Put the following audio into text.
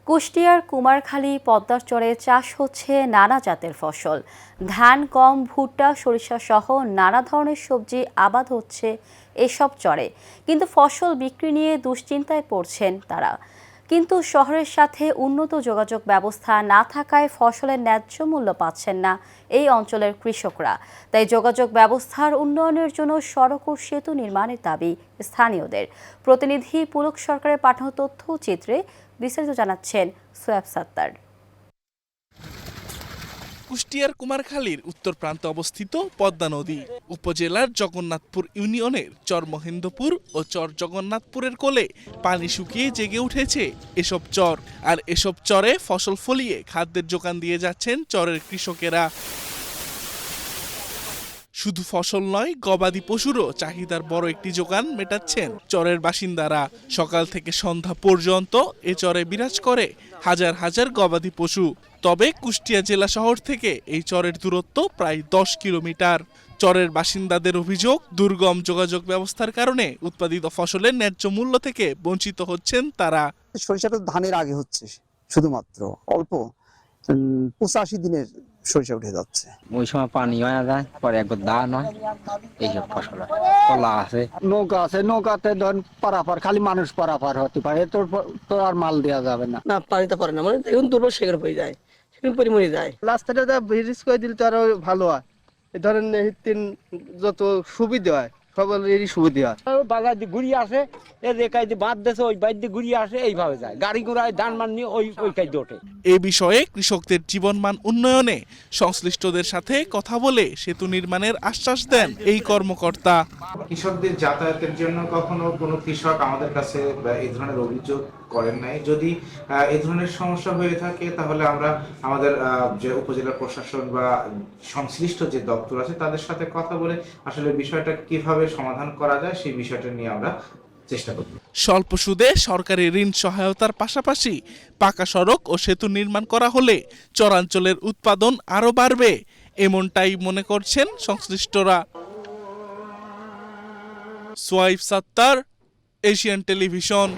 কুষ্টিয়ার কুমারখালী পদ্মার চরে চাষ হচ্ছে নানা জাতের ফসল। ধান, গম, ভুট্টা, সরিষা সহ নানা ধরনের সবজি আবাদ হচ্ছে এসব চরে। কিন্তু ফসল বিক্রি নিয়ে দুশ্চিন্তায় পড়ছেন তারা। কিন্তু শহরের সাথে উন্নত যোগাযোগ ব্যবস্থা না থাকায় ফসলের ন্যায্য মূল্য পাচ্ছেন না এই অঞ্চলের কৃষকরা। তাই যোগাযোগ ব্যবস্থার উন্নয়নের জন্য সড়ক ও সেতু নির্মাণের দাবি স্থানীয়দের। প্রতিনিধি পুলক সরকারের পাঠানো তথ্যচিত্রে বিস্তারিত জানাচ্ছেন সোয়াব সাত্তার। কুষ্টিয়ার কুমারখালীর উত্তর প্রান্তে অবস্থিত পদ্মা নদী উপজেলার জগন্নাথপুর ইউনিয়নের চর মহেন্দ্রপুর ও চর জগন্নাথপুরের কোলে পানি শুকিয়ে জেগে উঠেছে এসব চর। আর এসব চরে ফসল ফলিয়ে খাদ্যের যোগান দিয়ে যাচ্ছেন চরের কৃষকেরা। শুধু ফসল নয়, গবাদি পশুরও চাহিদার বড় একটি যোগান মেটাচ্ছেন চরের বাসিন্দারা। সকাল থেকে সন্ধ্যা পর্যন্ত এ চরে বিরাজ করে হাজার হাজার গবাদি পশু। তবে কুষ্টিয়া জেলা শহর থেকে এই চরের দূরত্ব প্রায় 10 কিলোমিটার। চরের বাসিন্দাদের অভিযোগ, দুর্গম যোগাযোগ ব্যবস্থার কারণে উৎপাদিত ফসলের ন্যায্য মূল্য থেকে বঞ্চিত হচ্ছেন তারা। সরিষাটা ধানের আগে হচ্ছে, শুধুমাত্র অল্প 85 দিনের সরিষা উঠে যাচ্ছে। ওই সময় পানি হয় না, পরে একবার ধান হয়, এইসব ফসল হয়। কলা আছে, নৌকা আছে, নৌকাতে ধরেন পারাপার, খালি মানুষ পারাপার হতে পারে, তো আর মাল দেওয়া যাবে না। না, পানিতে পারে না, মানে এখন দুর্বল সেখানে পড়ে যায়, সেখানে পরিমরি যায়। রাস্তাটা ব্রিজ করে দিলে তো আরো ভালো হয়। এই ধরেন যত সুবিধা হয় সবারই সুবিধা হয়। বাজার দিয়ে ঘুরিয়ে আসে, যে কাজে বাদ দেশে ওই বাইর দিয়ে ঘুরিয়ে আসে, এইভাবে যায়। গাড়ি ঘোড়ায় ধান মান নিয়ে ওই কাজে ওঠে। এ বিষয়ে কৃষকদের জীবনমান উন্নয়নে সংশ্লিষ্টদের সাথে কথা বলে সেতু নির্মাণের আশ্বাস দেন এই কর্মকর্তা। কৃষকদের যাতায়াতের জন্য কখনো কোনো কৃষক আমাদের কাছে এই ধরনের অভিযোগ করেন নাই। যদি এই ধরনের সমস্যা হয়ে থাকে তাহলে আমরা আমাদের যে উপজেলা প্রশাসন বা সংশ্লিষ্ট যে দপ্তর আছে তাদের সাথে কথা বলে আসলে বিষয়টা কিভাবে সমাধান করা যায় সেই বিষয়টা নিয়ে আমরা চেষ্টা করব। স্বল্প সুদে সরকারি ঋণ সহায়তার পাশাপাশি পাকা সড়ক ও সেতু নির্মাণ করা হলে চরাঞ্চলের উৎপাদন আরও বাড়বে, এমনটাই মনে করছেন সংশ্লিষ্টরা। সোয়াব সাত্তার, এশিয়ান টেলিভিশন।